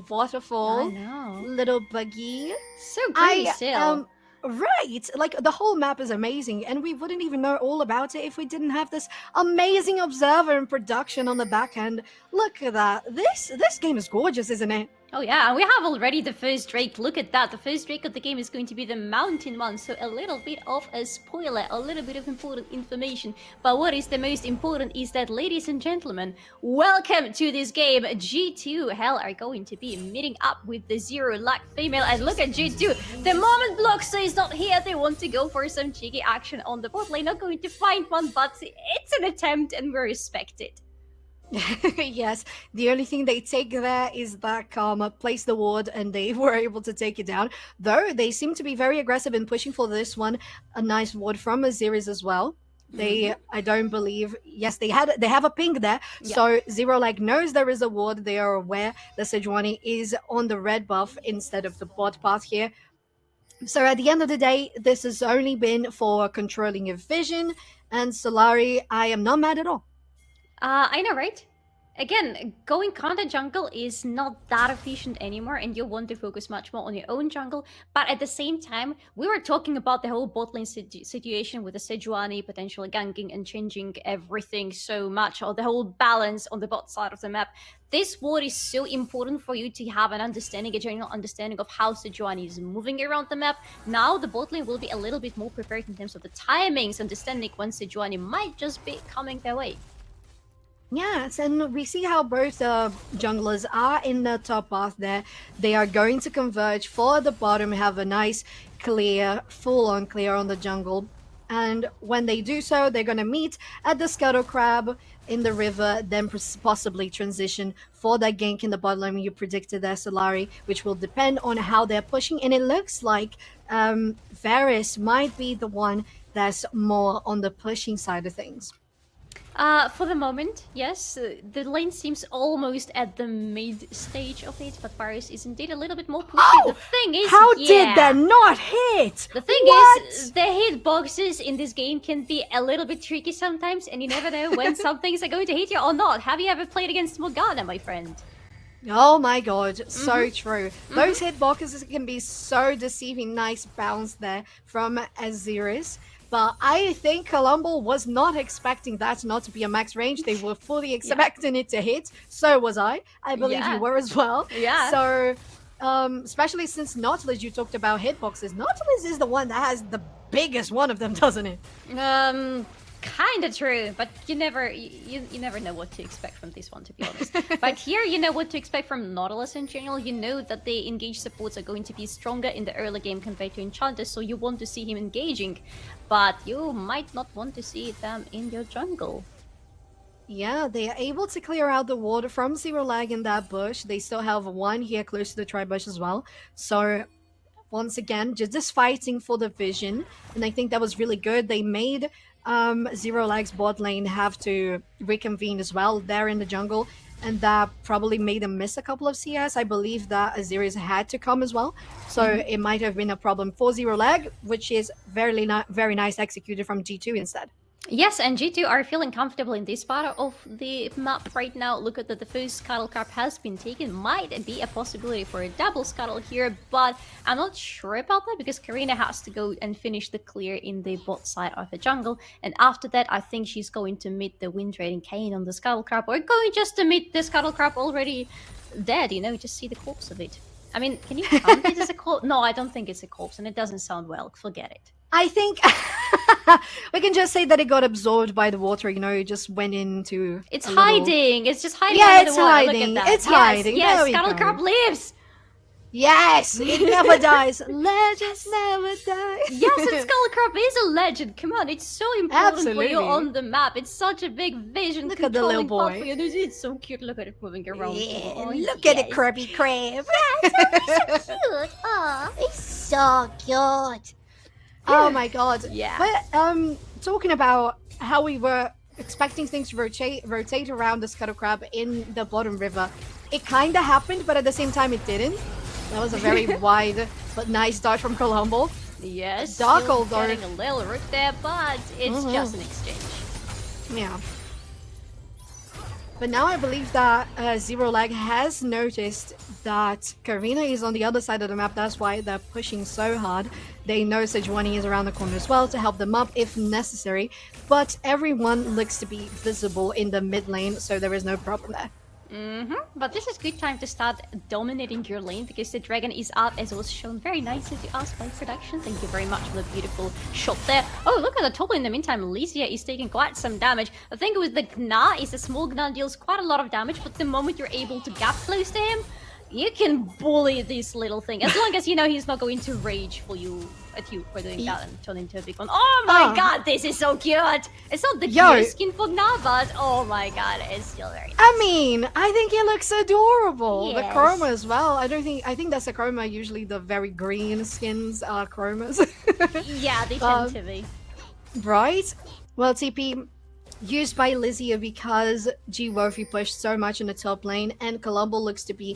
waterfall, I know. little buggy. So pretty still. Right, like the whole map is amazing, and we wouldn't even know all about it if we didn't have this amazing observer and production on the back end. Look at that. This game is gorgeous, isn't it? Oh yeah, and we have already the first Drake. Look at that. The first Drake of the game is going to be the mountain one. So a little bit of a spoiler, a little bit of important information. But what is the most important is that, ladies and gentlemen, welcome to this game. G2 Hell are going to be meeting up with the Zerolag female. And look at G2. The moment Bloxer is not here, they want to go for some cheeky action on the bot lane. Not going to find one, but it's an attempt and we respect it. Yes, the only thing they take there is that Karma placed the ward and they were able to take it down. Though they seem to be very aggressive in pushing for this one. A nice ward from Aziris as well. They, I don't believe, yes, they have a ping there. Yeah. So Zerolag knows there is a ward. They are aware that Sejuani is on the red buff instead of the bot path here. So at the end of the day, this has only been for controlling your vision. And Solari, I am not mad at all. I know, right? Again, going counter jungle is not that efficient anymore, and you'll want to focus much more on your own jungle. But at the same time, we were talking about the whole bot lane situation with the Sejuani potentially ganking and changing everything so much, or the whole balance on the bot side of the map. This ward is so important for you to have an understanding, a general understanding of how Sejuani is moving around the map. Now the bot lane will be a little bit more prepared in terms of the timings, understanding when Sejuani might just be coming their way. Yes, and we see how both junglers are in the top path there. They are going to converge for the bottom, have a nice clear, full-on clear on the jungle. And when they do so, they're going to meet at the Scuttle Crab in the river, then possibly transition for that gank in the bot lane you predicted there, Solari, which will depend on how they're pushing. And it looks like Varus might be the one that's more on the pushing side of things. For the moment, yes. The lane seems almost at the mid stage of it, but Varus is indeed a little bit more pushy. Oh, the thing is, how did that not hit? The thing is, the hitboxes in this game can be a little bit tricky sometimes, and you never know when some things are going to hit you or not. Have you ever played against Morgana, my friend? Oh my god, so true. Those hitboxes can be so deceiving. Nice bounce there from Aziris. But I think Colombo was not expecting that not to be a max range. They were fully expecting it to hit. So was I. I believe you were as well. Yeah. So, especially since Nautilus, you talked about hitboxes. Nautilus is the one that has the biggest one of them, doesn't it? Kinda true, but you never know what to expect from this one, to be honest. But here you know what to expect from Nautilus in general. You know that the engaged supports are going to be stronger in the early game compared to enchanters, so you want to see him engaging, but you might not want to see them in your jungle. Yeah, they are able to clear out the water from Zerolag in that bush. They still have one here close to the tri-bush as well. So once again, just fighting for the vision, and I think that was really good. They made Zerolag's bot lane have to reconvene as well there in the jungle, and that probably made them miss a couple of CS. I believe that Aziris had to come as well, so it might have been a problem for Zerolag, which is very nice executed from G2 instead. Yes, and G2 are feeling comfortable in this part of the map right now. Look at that, the first Scuttle Crab has been taken. Might be a possibility for a double Scuttle here, but I'm not sure about that because Karina has to go and finish the clear in the bot side of the jungle. And after that, I think she's going to meet the Wind Raiding Kayn on the Scuttle Crab, or going just to meet the Scuttle Crab already dead, you know, just see the corpse of it. I mean, can you count it as a corpse? No, I don't think it's a corpse, and it doesn't sound well. Forget it. I think we can just say that it got absorbed by the water, you know, it just went into... It's hiding! It's just hiding under the water. Look at that. It's hiding! Yes, Scuttle Crab lives! Yes! It never dies! Legends never die! Yes, and Scuttle Crab is a legend! Come on, it's so important for you on the map. It's such a big vision. Look at the little boy. For you. It's so cute. Look at it moving around. Yeah, look at it, Krabby Crab! It's so cute! Aw, it's so cute! Oh my god. Yeah. But talking about how we were expecting things to rotate around the Scuttle Crab in the bottom river, it kind of happened, but at the same time it didn't. That was a very wide but nice dodge from Colombo. Yes, Darkhold getting a little root there, but it's just an exchange. Yeah. But now I believe that Zerolag has noticed that Karina is on the other side of the map. That's why they're pushing so hard. They know Sejuani is around the corner as well to help them up if necessary. But everyone looks to be visible in the mid lane, so there is no problem there. But this is good time to start dominating your lane because the dragon is up, as was shown very nicely to us by production. Thank you very much for the beautiful shot there. Oh, look at the top in the meantime. Lysia is taking quite some damage. The thing with the Gna is the small Gna deals quite a lot of damage, but the moment you're able to gap close to him, you can bully this little thing. As long as you know he's not going to rage for you at you for doing that and turn into a big one. Oh my god, this is so cute! It's not the cutest skin for Gna, but oh my god, it's still very nice. I mean, I think it looks adorable. Yes. The chroma as well. I think that's a chroma. Usually the very green skins are chromas. Yeah, they tend to be. Right? Well, TP used by Lysia because G Wofi pushed so much in the top lane, and Colombo looks to be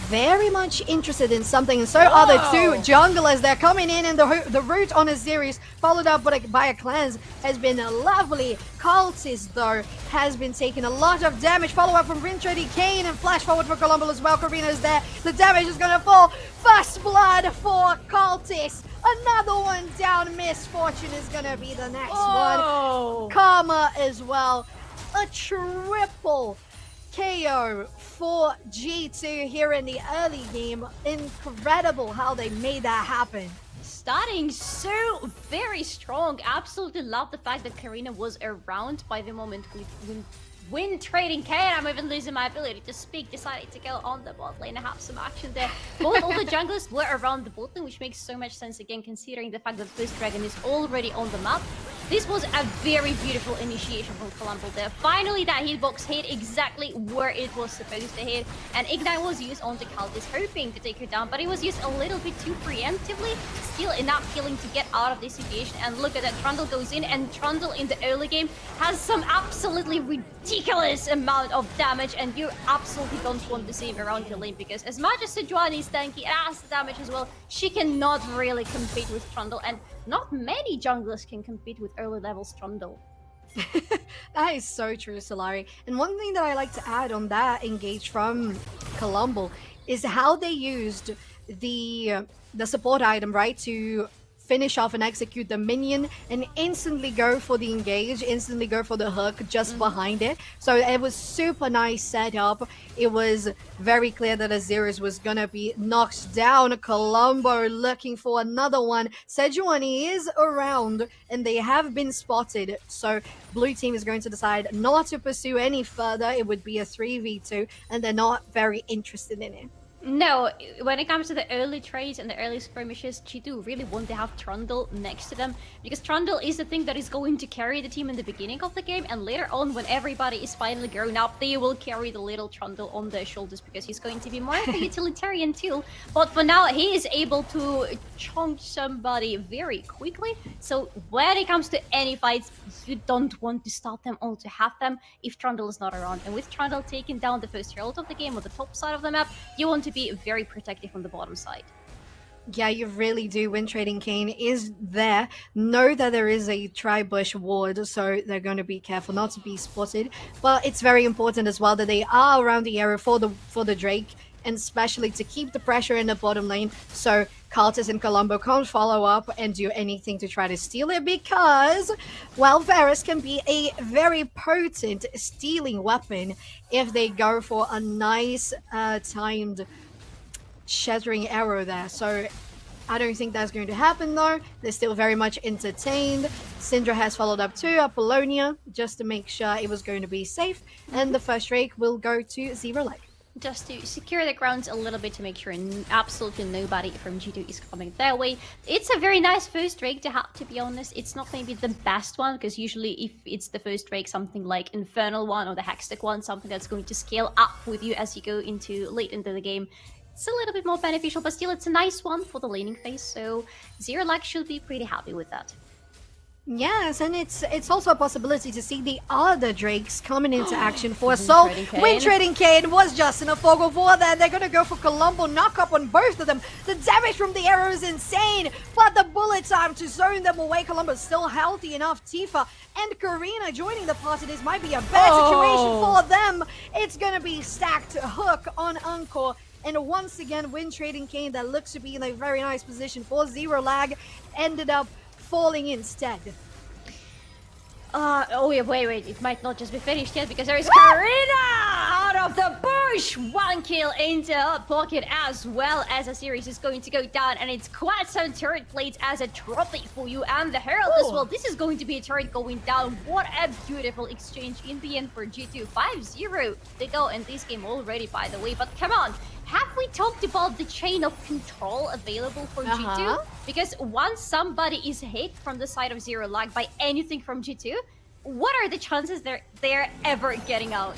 very much interested in something, and so are the two junglers. They're coming in, and the route on a series followed up by a cleanse has been lovely. Cultist, though, has been taking a lot of damage. Follow up from Rintredy Kane, and flash forward for Colombo as well. Karina's there. The damage is gonna fall. First blood for Cultist. Another one down. Misfortune is gonna be the next one. Karma as well. A triple KO for G2 here in the early game. Incredible how they made that happen. Starting so very strong. Absolutely love the fact that Karina was around by the moment we win trading Kane. I'm even losing my ability to speak. Decided to go on the bot lane and have some action there. Both all the junglers were around the bot lane, which makes so much sense again considering the fact that this dragon is already on the map. This was a very beautiful initiation from Colombo there. Finally, that hitbox hit exactly where it was supposed to hit. And Ignite was used onto Cultist, hoping to take her down, but it was used a little bit too preemptively. Still enough healing to get out of this situation. And look at that, Trundle goes in, and Trundle in the early game has some absolutely ridiculous amount of damage, and you absolutely don't want to see him around your lane because as much as Sejuani is tanky and has the damage as well, she cannot really compete with Trundle, and not many junglers can compete with early levels Trundle. That is so true, Solari. And one thing that I like to add on that engage from Colombo is how they used the support item, right, to finish off and execute the minion and instantly go for the engage, instantly go for the hook just behind it. So it was super nice setup. It was very clear that Azirus was gonna be knocked down. Colombo looking for another one. Sejuani is around and they have been spotted. So blue team is going to decide not to pursue any further. It would be a 3v2 and they're not very interested in it. No, when it comes to the early trades and the early skirmishes, G2 really want to have Trundle next to them because Trundle is the thing that is going to carry the team in the beginning of the game, and later on when everybody is finally grown up, they will carry the little Trundle on their shoulders because he's going to be more of a utilitarian tool. But for now, he is able to chunk somebody very quickly, so when it comes to any fights, you don't want to start them or to have them if Trundle is not around. And with Trundle taking down the first herald of the game on the top side of the map, you want to be very protective on the bottom side. Yeah, you really do. When Trading Kane is there, know that there is a tri-bush ward, so they're going to be careful not to be spotted. But it's very important as well that they are around the area for the Drake, and especially to keep the pressure in the bottom lane, so Cultist and Colombo can't follow up and do anything to try to steal it, because, well, Varus can be a very potent stealing weapon if they go for a nice timed shattering arrow there. So I don't think that's going to happen though. They're still very much entertained. Syndra has followed up to Apollonia just to make sure it was going to be safe, and the first Drake will go to Zerolag. Just to secure the grounds a little bit to make sure absolutely nobody from G2 is coming their way. It's a very nice first Drake to have, to be honest. It's not maybe the best one, because usually if it's the first Drake, something like Infernal one or the Hextech one, something that's going to scale up with you as you go into late into the game, it's a little bit more beneficial, but still it's a nice one for the laning phase, so Zerolag should be pretty happy with that. Yes, and it's also a possibility to see the other Drakes coming into action for Wind Soul. Trading Cane. Wind Trading Cane was just in a fog of war there. They're gonna go for Colombo knock-up on both of them. The damage from the arrow is insane, but the bullet time to zone them away. Colombo's still healthy enough. Tifa and Karina joining the party. This might be a bad situation for them. It's gonna be stacked hook on Encore. And once again, Wind Trading Cane that looks to be in a very nice position for Zerolag ended up falling instead. Oh yeah, wait, it might not just be finished yet because there is Karina out of the bush! One kill into her pocket as well as a series is going to go down, and it's quite some turret plates as a trophy for you and the Herald as well. This is going to be a turret going down. What a beautiful exchange in the end for G2. 5-0 they go in this game already, by the way, but come on. Have we talked about the chain of control available for G2? Because once somebody is hit from the side of Zerolag by anything from G2, what are the chances they're ever getting out?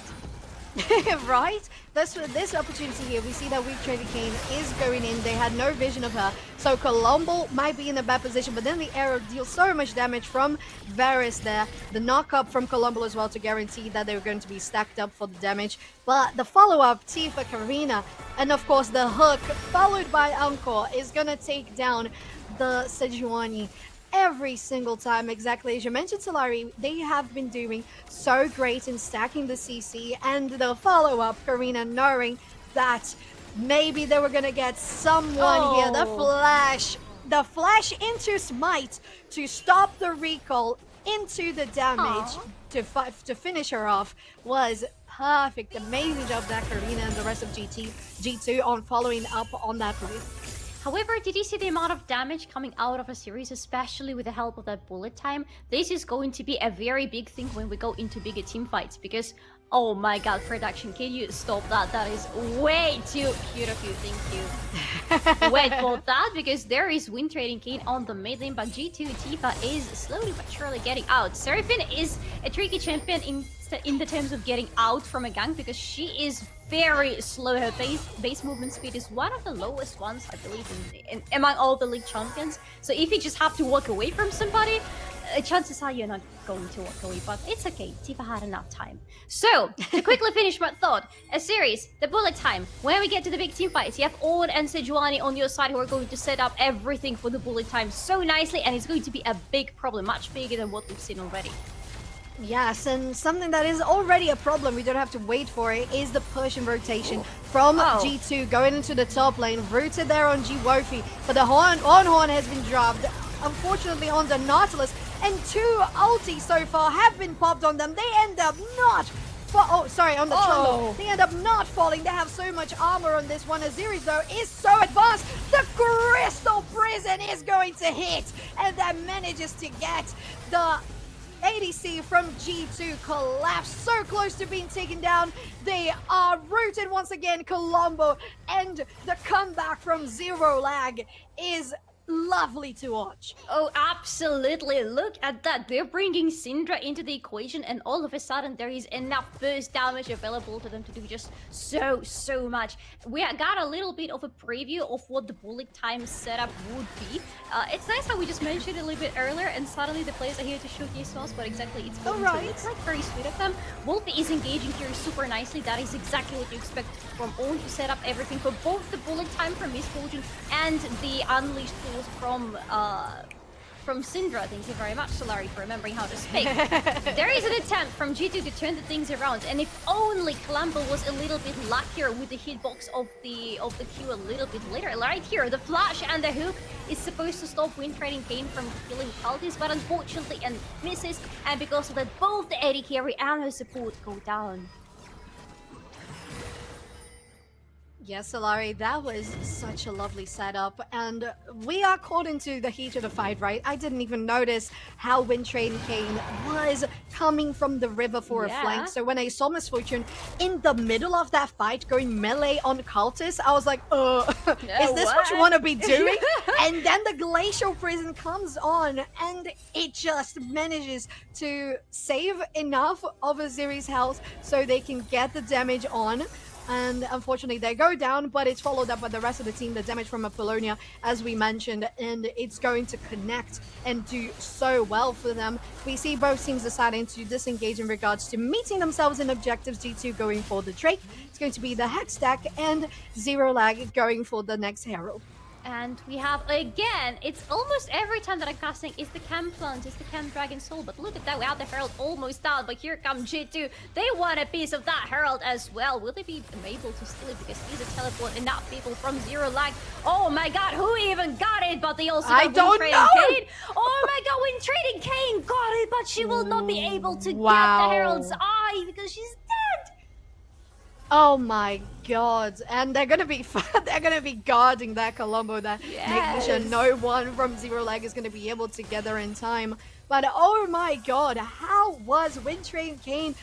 Right? This opportunity here, we see that Weak Trading Cane is going in. They had no vision of her. So Colombo might be in a bad position, but then the arrow deals so much damage from Varus there. The knock-up from Colombo as well to guarantee that they were going to be stacked up for the damage. But the follow-up, Tifa, Karina, and of course the hook, followed by Encore, is going to take down the Sejuani every single time. Exactly as you mentioned, Solari, they have been doing so great in stacking the CC, and the follow-up, Karina knowing that maybe they were gonna get someone here. The flash into Smite to stop the recall into the damage to finish her off was perfect. Amazing job that Karina and the rest of G2 on following up on that play. However, did you see the amount of damage coming out of a series, especially with the help of that bullet time? This is going to be a very big thing when we go into bigger team fights, because, oh my god, production, can you stop that? That is way too cute of you, thank you. Wait for that, because there is Wind Trading Cane on the mid lane, but G2 Tifa is slowly but surely getting out. Seraphine is a tricky champion in the terms of getting out from a gank, because she is very slow. Her base movement speed is one of the lowest ones, I believe, among all the league champions. So if you just have to walk away from somebody, chances are you're not going to walk away, but it's okay. Tifa had enough time. So, to quickly finish my thought, a series, the bullet time. When we get to the big team fights, you have Ord and Sejuani on your side who are going to set up everything for the bullet time so nicely, and it's going to be a big problem, much bigger than what we've seen already. Yes, and something that is already a problem, we don't have to wait for it, is the push and rotation from G2 going into the top lane, rooted there on G-Wofi, but the horn has been dropped, unfortunately on the Nautilus, and 2 ultis so far have been popped on them. They end up not on the Trundle. They end up not falling. They have so much armor on this one. Aziris, though, is so advanced. The Crystal Prison is going to hit, and that manages to get the ADC from G2 collapsed, so close to being taken down. They are rooted once again, Colombo, and the comeback from Zerolag is lovely to watch. Oh, absolutely. Look at that. They're bringing Syndra into the equation, and all of a sudden there is enough burst damage available to them to do just so much. We got a little bit of a preview of what the bullet time setup would be. It's nice how we just mentioned it a little bit earlier, and suddenly the players are here to showcase to us what exactly it's going to look like. Very sweet of them. Wolfie is engaging here super nicely. That is exactly what you expect from Own to set up everything for both the bullet time from Misfortune and the Unleashed tools from Syndra. Thank you very much, Solari, for remembering how to speak. There is an attempt from G2 to turn the things around, and if only Colombo was a little bit luckier with the hitbox of the Q a little bit later. Right here, the flash and the hook is supposed to stop Wind Trading Cane from killing Cultists, but unfortunately it misses, and because of that, both the AD carry and her support go down. Yes, Solari, that was such a lovely setup, and we are caught into the heat of the fight, right? I didn't even notice how Wind Trading Cane was coming from the river for a flank, so when I saw Misfortune in the middle of that fight going melee on Cultists, I was like, is this what you want to be doing? And then the Glacial Prison comes on, and it just manages to save enough of Aziri's health so they can get the damage on. And unfortunately, they go down, but it's followed up by the rest of the team. The damage from Apollonia, as we mentioned, and it's going to connect and do so well for them. We see both teams deciding to disengage in regards to meeting themselves in objectives. G2 going for the Drake. It's going to be the Hex Stack, and Zerolag going for the next Herald. And we have, again, it's almost every time that I'm casting is the Cam Plant, is the Cam Dragon Soul. But look at that, we have the Herald almost down, but here comes G2. They want a piece of that Herald as well. Will they be able to steal it? Because he's a teleport, enough people from Zerolag. Oh my god, who even got it? But they also got Wind Trading Kane. Oh my god, Wind Trading Kane got it, but she will not be able to get the Herald's eye because she's dead. Oh my god! And they're gonna be guarding that Colombo, that making sure no one from Zerolag is gonna be able to get there in time. But oh my god, how was Wind Train Kane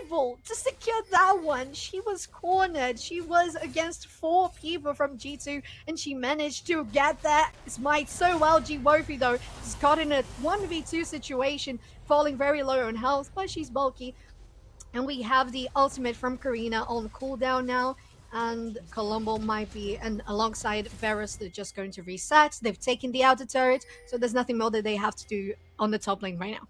able to secure that one? She was cornered. She was against 4 people from G2, and she managed to get that smite so well. G-Wofi though is caught in a 1v2 situation, falling very low on health, but she's bulky. And we have the ultimate from Karina on cooldown now. And Colombo might be, and alongside Varus, they're just going to reset. They've taken the outer turret, so there's nothing more that they have to do on the top lane right now.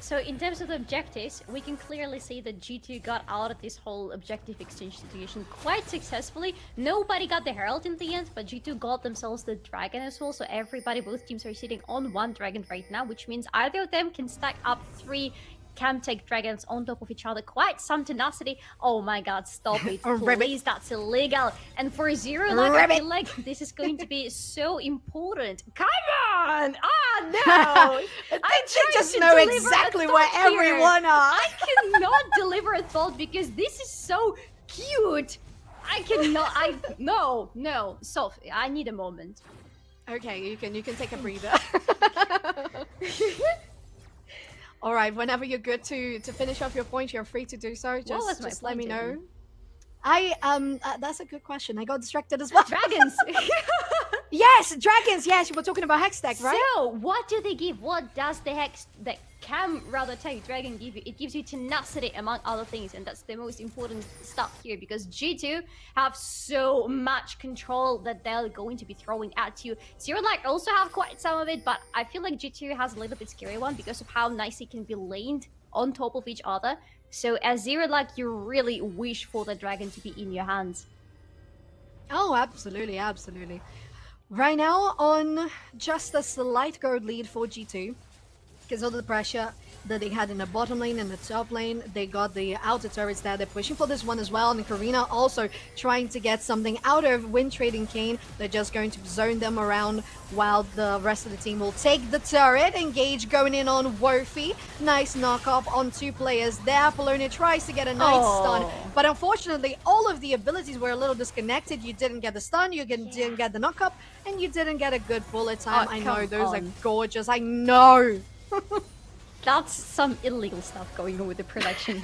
So in terms of the objectives, we can clearly see that G2 got out of this whole objective exchange situation quite successfully. Nobody got the Herald in the end, but G2 got themselves the Dragon as well. So everybody, both teams are sitting on 1 Dragon right now, which means either of them can stack up 3 Camtech dragons on top of each other. Quite some tenacity. Oh my god, stop it. Please, that's illegal. And for Zerolag, I feel like this is going to be so important. Come on! Ah, no! I just know exactly where everyone are. I cannot deliver a thought because this is so cute. I cannot. No. Sophie, I need a moment. Okay, you can take a breather. All right, whenever you're good to finish off your point, you're free to do so. Just let me know. That's a good question. I got distracted as well. Dragons. Yes, dragons. Yes, we're talking about Hex Stack, right? So, what do they give? What does the Cam Tech Dragon give you? It gives you tenacity among other things, and that's the most important stuff here because G2 have so much control that they're going to be throwing at you. Zerolag also have quite some of it, but I feel like G2 has a little bit scary one because of how nice it can be laned on top of each other. So as Zerolag, you really wish for the dragon to be in your hands. Oh, absolutely. Right now, on just a slight gold lead for G2, because of the pressure that they had in the bottom lane and the top lane. They got the outer turrets there. They're pushing for this one as well. And Karina also trying to get something out of Wind Trading Kane. They're just going to zone them around while the rest of the team will take the turret. Engage going in on Wofi. Nice knock up on 2 players there. Apollonia tries to get a nice stun. But unfortunately, all of the abilities were a little disconnected. You didn't get the stun, you didn't get the knock up, and you didn't get a good bullet time. I know, those are gorgeous. I know. That's some illegal stuff going on with the production.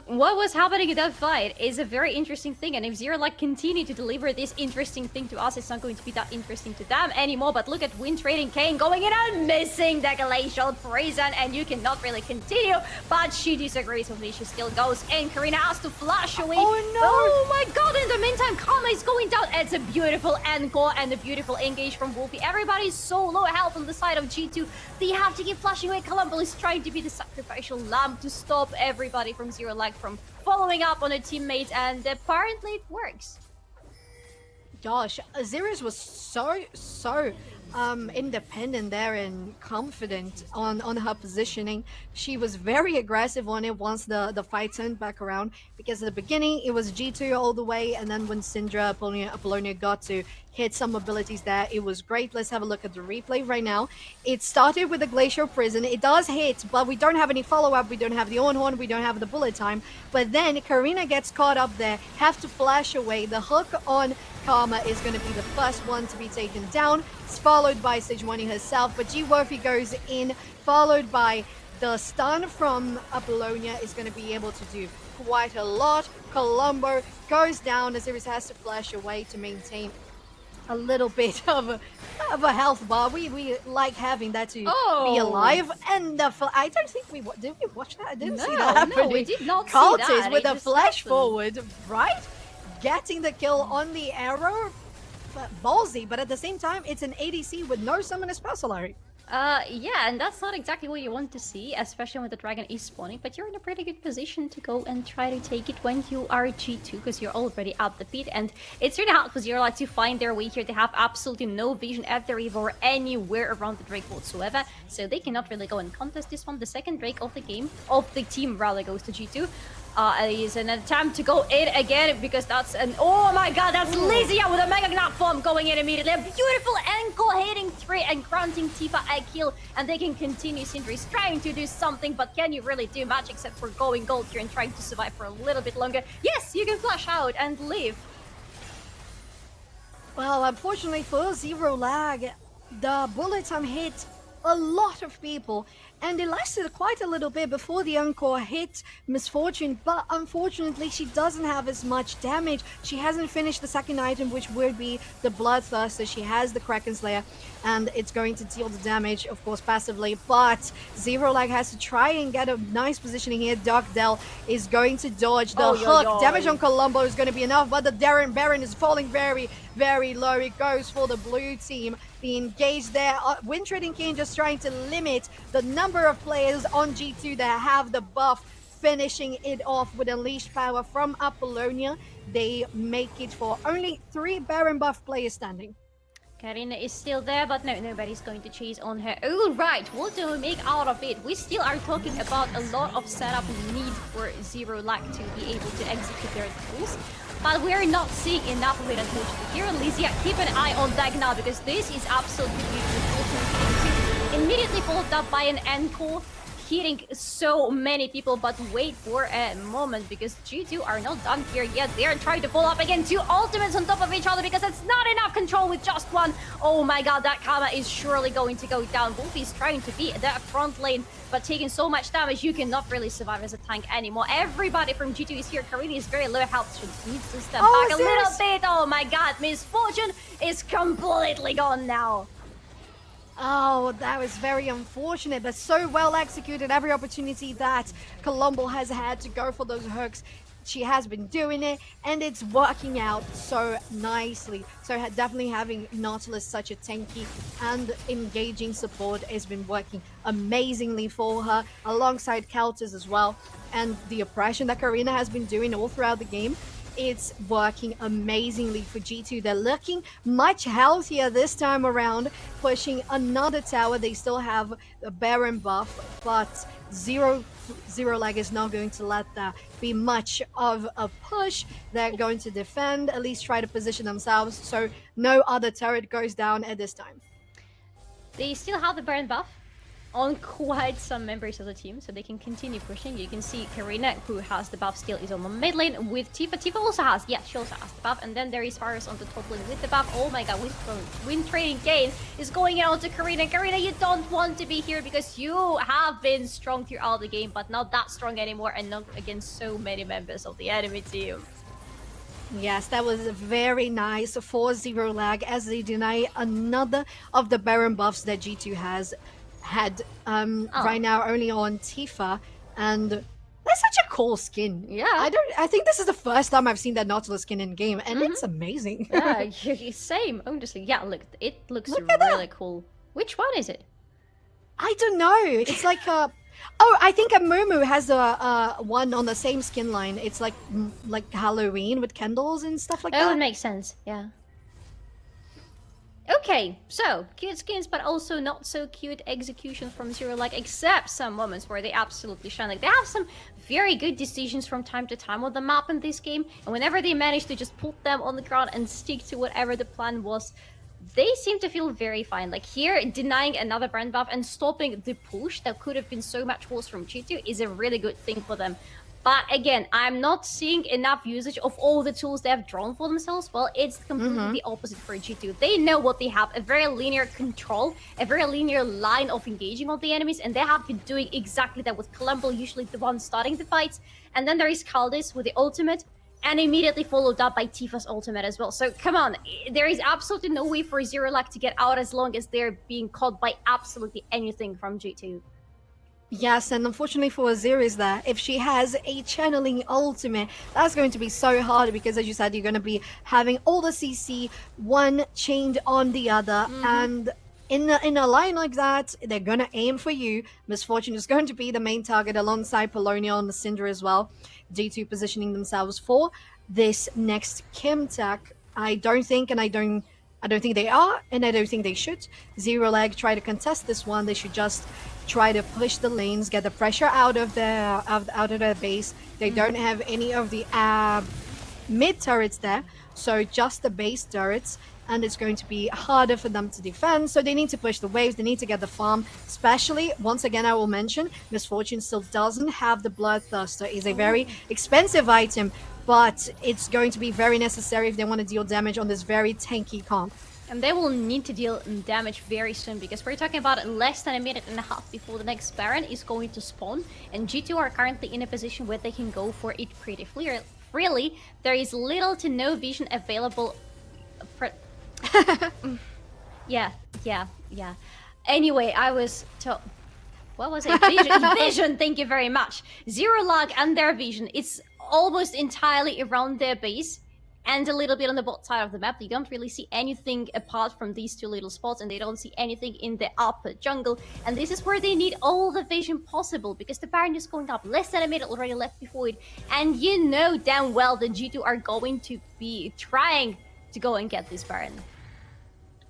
What was happening in that fight is a very interesting thing, and if Zerolag continue to deliver this interesting thing to us, it's not going to be that interesting to them anymore. But look at Wind Trading Kane going in and missing the glacial prison, and you cannot really continue. But she disagrees with me. She still goes, and Karina has to flash away. Oh no! Oh my god! In the meantime, Kama is going down. It's a beautiful encore and a beautiful engage from Wolfie. Everybody's so low health on the side of G2. They have to keep flashing away. Columbo is trying to be the sacrificial lamb to stop everybody from Zerolag from following up on a teammate, and apparently it works. Gosh, Zeros was so independent there and confident on her positioning. She was very aggressive on it once the fight turned back around, because at the beginning it was G2 all the way, and then when Syndra Apollonia got to hit some abilities there, it was great. Let's have a look at the replay right now. It started with the Glacial Prison. It does hit, but we don't have any follow-up. We don't have the on-horn. We don't have the bullet time. But then Karina gets caught up there, have to flash away. The hook on Karma is going to be the first one to be taken down. It's followed by Sejuani herself, but G-Wofi goes in, followed by the stun from Apollonia is going to be able to do quite a lot. Colombo goes down. Aziris has to flash away to maintain a little bit of a health bar. We like having that to be Oh. alive. And I don't think did we watch that? I didn't see that No, happening. we did not see Cultist that. with It a just flash happened. forward, right? Getting the kill on the arrow. Ballsy, but at the same time, it's an ADC with no summoner special, Larry. Yeah, and that's not exactly what you want to see, especially when the dragon is spawning, but you're in a pretty good position to go and try to take it when you are G2, because you're already at the pit, and it's really hard for Zerolag to find their way here. They have absolutely no vision at their Eve or anywhere around the Drake whatsoever, so they cannot really go and contest this one. The second Drake of the game, of the team rather, goes to G2. Is an attempt to go in again because that's an oh my god, that's Lysia with a mega knot form going in immediately. A beautiful ankle hitting 3 and granting Tifa a kill, and they can continue. Sindri's trying to do something, but can you really do much except for going gold here and trying to survive for a little bit longer? Yes, you can flash out and live. Well, unfortunately for Zerolag, the bullet time hit a lot of people, and it lasted quite a little bit before the Encore hit Misfortune, but unfortunately she doesn't have as much damage. She hasn't finished the second item, which would be the Bloodthirster. She has the Kraken Slayer, and it's going to deal the damage, of course, passively, but Zerolag has to try and get a nice positioning here. Dark Dell is going to dodge the hook. Damage on Colombo is going to be enough, but the Baron is falling very, very low. It goes for the blue team. The engage there. Wind Trading King just trying to limit the number of players on G2 that have the buff, finishing it off with Unleashed Power from Apollonia. They make it for only 3 Baron buff players standing. Karina is still there, but no, nobody's going to chase on her. All right, what do we make out of it? We still are talking about a lot of setup need for Zerolag to be able to execute their tools, but we're not seeing enough of it, unfortunately. Here, Lysia, keep an eye on that now, because this is absolutely beautiful. Immediately followed up by an encore, hitting so many people, but wait for a moment, because G2 are not done here yet. They're trying to follow up again. 2 ultimates on top of each other, because it's not enough control with just one. Oh my god, that Kama is surely going to go down. Wolf is trying to be that front lane, but taking so much damage, you cannot really survive as a tank anymore. Everybody from G2 is here. Karina is very low health. She needs to step back a little bit. Oh my god, Misfortune is completely gone now. Oh, that was very unfortunate, but so well executed. Every opportunity that Colombo has had to go for those hooks, she has been doing it, and it's working out so nicely. So definitely having Nautilus such a tanky and engaging support has been working amazingly for her, alongside Counters as well. And the oppression that Karina has been doing all throughout the game, it's working amazingly for G2. They're looking much healthier this time around, pushing another tower. They still have a Baron buff, but Zerolag is not going to let that be much of a push. They're going to defend, at least try to position themselves, so no other turret goes down at this time. They still have the Baron buff on quite some members of the team, so they can continue pushing. You can see Karina, who has the buff, still is on the mid lane with Tifa. Tifa also has, yeah, she also has the buff, and then there is Varus on the top lane with the buff. Oh my god, Wind Trading Gain is going out to Karina. Karina, you don't want to be here, because you have been strong throughout the game, but not that strong anymore, and not against so many members of the enemy team. Yes, that was very nice for Zerolag, as they deny another of the Baron buffs that G2 has had right now only on Tifa, and that's such a cool skin. Yeah, I think this is the first time I've seen that Nautilus skin in game, and it's amazing. Yeah, same, honestly. Yeah, look, it looks really cool. Which one is it? I don't know. It's like a oh, I think a Mumu has a one on the same skin line. It's like Halloween with candles and stuff like that. Oh, it makes sense. Yeah. Okay, so cute skins, but also not so cute execution from Zerolag, except some moments where they absolutely shine. Like, they have some very good decisions from time to time on the map in this game, and whenever they manage to just put them on the ground and stick to whatever the plan was, they seem to feel very fine. Like here, denying another brand buff and stopping the push that could have been so much worse from G2 is a really good thing for them. But again, I'm not seeing enough usage of all the tools they have drawn for themselves. Well, it's completely the opposite for G2. They know what they have, a very linear control, a very linear line of engaging on the enemies, and they have been doing exactly that with Colombo, usually the one starting the fights. And then there is Kaldis with the ultimate, and immediately followed up by Tifa's ultimate as well. So come on, there is absolutely no way for Zerolag to get out as long as they're being caught by absolutely anything from G2. Yes, and unfortunately for Azir is that if she has a channeling ultimate, that's going to be so hard because, as you said, you're going to be having all the CC one chained on the other, and in a line like that, they're going to aim for you. Misfortune is going to be the main target alongside Polonia on the Cinder as well. G2 positioning themselves for this next Kim Tech. I don't think, and I don't think they are, and I don't think they should. Zerolag try to contest this one. They should just try to push the lanes, get the pressure out of their base. They don't have any of the mid turrets there, so just the base turrets, and it's going to be harder for them to defend. So they need to push the waves. They need to get the farm. Especially, once again, I will mention, Misfortune still doesn't have the Bloodthirster. It's a very expensive item, but it's going to be very necessary if they want to deal damage on this very tanky comp. And they will need to deal damage very soon because we're talking about less than a minute and a half before the next Baron is going to spawn. And G2 are currently in a position where they can go for it pretty freely. There is little to no vision available. Yeah. Anyway, I was what was it? Vision, thank you very much. Zerolag and their vision, it's almost entirely around their base and a little bit on the bot side of the map. They don't really see anything apart from these two little spots, and they don't see anything in the upper jungle. And this is where they need all the vision possible, because the Baron is going up. Less than a minute already left before it. And you know damn well that G2 are going to be trying to go and get this Baron.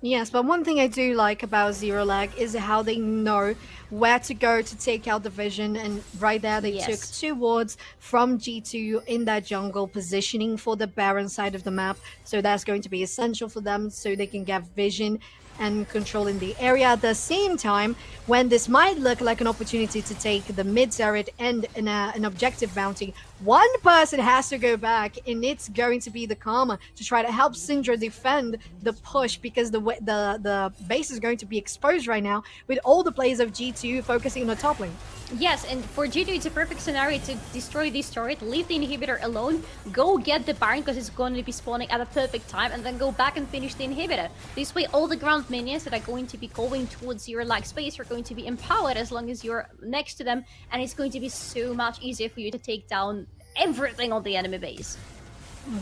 Yes, but one thing I do like about Zerolag is how they know where to go to take out the vision, and right there they took 2 wards from G2 in that jungle, positioning for the Baron side of the map. So that's going to be essential for them so they can get vision and control in the area. At the same time, when this might look like an opportunity to take the mid turret and an objective bounty, one person has to go back, and it's going to be the Karma to try to help Syndra defend the push, because the base is going to be exposed right now with all the players of G2 focusing on the top lane. Yes, and for G2 it's a perfect scenario to destroy this turret, leave the inhibitor alone, go get the Baron because it's going to be spawning at a perfect time, and then go back and finish the inhibitor. This way all the ground minions that are going to be going towards your like space are going to be empowered as long as you're next to them, and it's going to be so much easier for you to take down everything on the enemy base.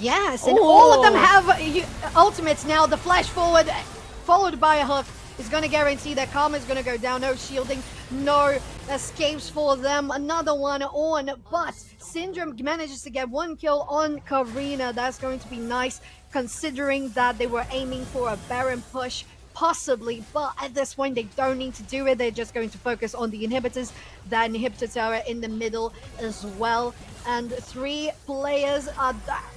Yes, and all of them have ultimates now. The flash forward followed by a hook is going to guarantee that Karma is going to go down. No shielding, no escapes for them. Another one on, but Syndrome manages to get 1 kill on Karina. That's going to be nice, considering that they were aiming for a Baron push, possibly, but at this point they don't need to do it. They're just going to focus on the inhibitors, that inhibitor tower in the middle as well. And 3 players are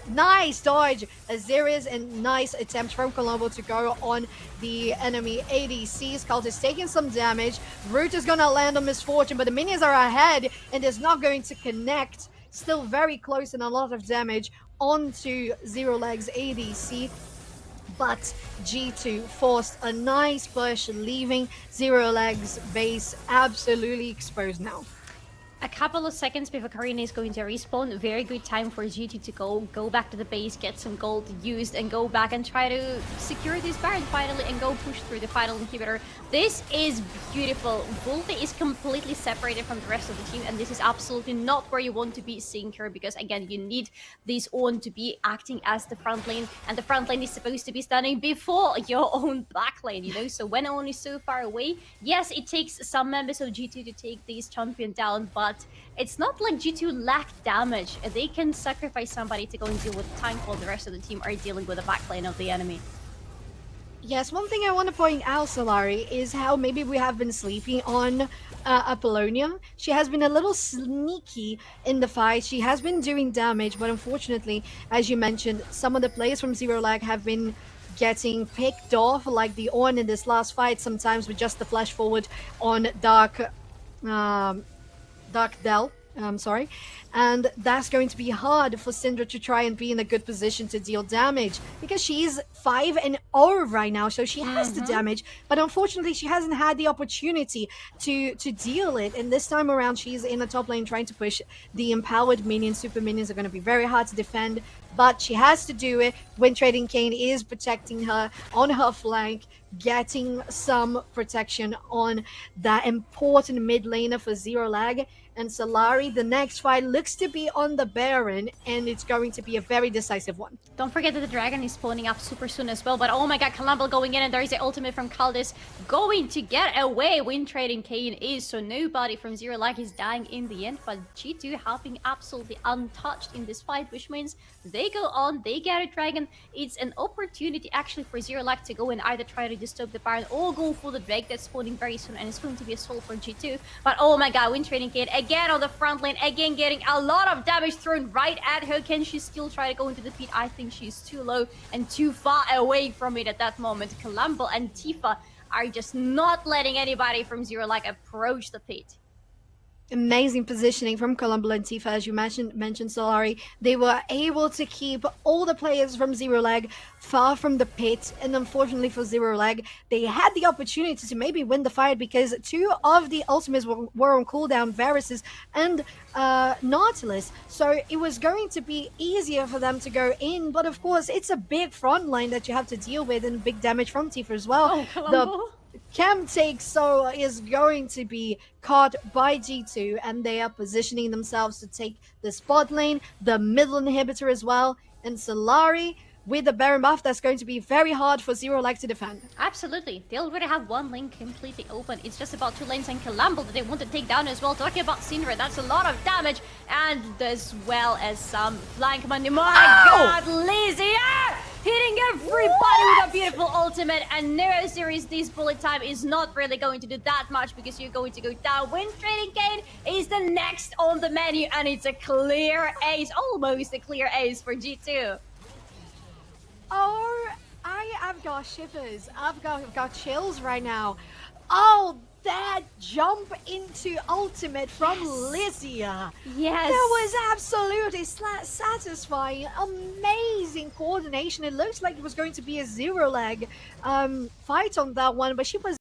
nice dodge, Azirius, and nice attempt from Colombo to go on the enemy ADC. Scald is taking some damage. Root is gonna land on Misfortune, but the minions are ahead and is not going to connect. Still very close and a lot of damage onto Zerolag's ADC. But G2 forced a nice push, leaving Zerolag's base absolutely exposed now. A couple of seconds before Karina is going to respawn. Very good time for G2 to go back to the base, get some gold used, and go back and try to secure this Baron finally and go push through the final inhibitor. This is beautiful. Wolfie is completely separated from the rest of the team, and this is absolutely not where you want to be seeing her, because again, you need this Ornn to be acting as the front lane, and the front lane is supposed to be standing before your own back lane, you know? So when Ornn is so far away, yes, it takes some members of G2 to take this champion down, but it's not like G2 lack damage. They can sacrifice somebody to go and deal with the tank while the rest of the team are dealing with the backline of the enemy. Yes, one thing I want to point out, Solari, is how maybe we have been sleeping on Apollonia. She has been a little sneaky in the fight. She has been doing damage, but unfortunately, as you mentioned, some of the players from Zerolag have been getting picked off, like the Ornn in this last fight, sometimes with just the flash forward on Dark Dell, sorry, and that's going to be hard for Syndra to try and be in a good position to deal damage because she's 5-0 right now, so she has the damage, but unfortunately she hasn't had the opportunity to deal it. And this time around, she's in the top lane trying to push the empowered minions. Super minions are going to be very hard to defend, but she has to do it when Trading Kane is protecting her on her flank, getting some protection on that important mid laner for Zerolag. And Solari, the next fight looks to be on the Baron, and it's going to be a very decisive one. Don't forget that the dragon is spawning up super soon as well. But oh my god, Kalambal going in, and there is the ultimate from Kaldis going to get away when Trading Kane is. So nobody from Zerolag is dying in the end. But G2 have been absolutely untouched in this fight, which means they go on, they get a dragon. It's an opportunity actually for Zerolag to go and either try to disturb the Baron or go for the Drake that's spawning very soon. And it's going to be a soul for G2. But oh my god, when Trading Kane again on the front lane, again getting a lot of damage thrown right at her. Can she still try to go into the pit? I think she's too low and too far away from it at that moment. Kalambal and Tifa are just not letting anybody from Zerolag approach the pit. Amazing positioning from Columbo and Tifa, as you mentioned, Solari. They were able to keep all the players from Zerolag far from the pit, and unfortunately for Zerolag, they had the opportunity to maybe win the fight because two of the ultimates were on cooldown, Varus and Nautilus, so it was going to be easier for them to go in, but of course it's a big front line that you have to deal with, and big damage from Tifa as well. Oh, Columbo. Cam take so is going to be caught by G2, and they are positioning themselves to take the spot lane, the middle inhibitor as well, and Solari with the Baron buff, that's going to be very hard for Zerolag to defend. Absolutely. They already have one lane completely open. It's just about two lanes and Kalambal that they want to take down as well. Talking about Syndra, that's a lot of damage, and as well as some flank money. My god, Lizzie! Hitting everybody with a beautiful ultimate, and no series, this bullet time is not really going to do that much because you're going to go down. When Trading Kane is the next on the menu, and it's a clear ace, almost a clear ace for G2. Oh, I've got shivers. I've got chills right now. Oh, that jump into ultimate from Lysia. Yes. That was absolutely satisfying. Amazing coordination. It looks like it was going to be a Zerolag fight on that one, but she was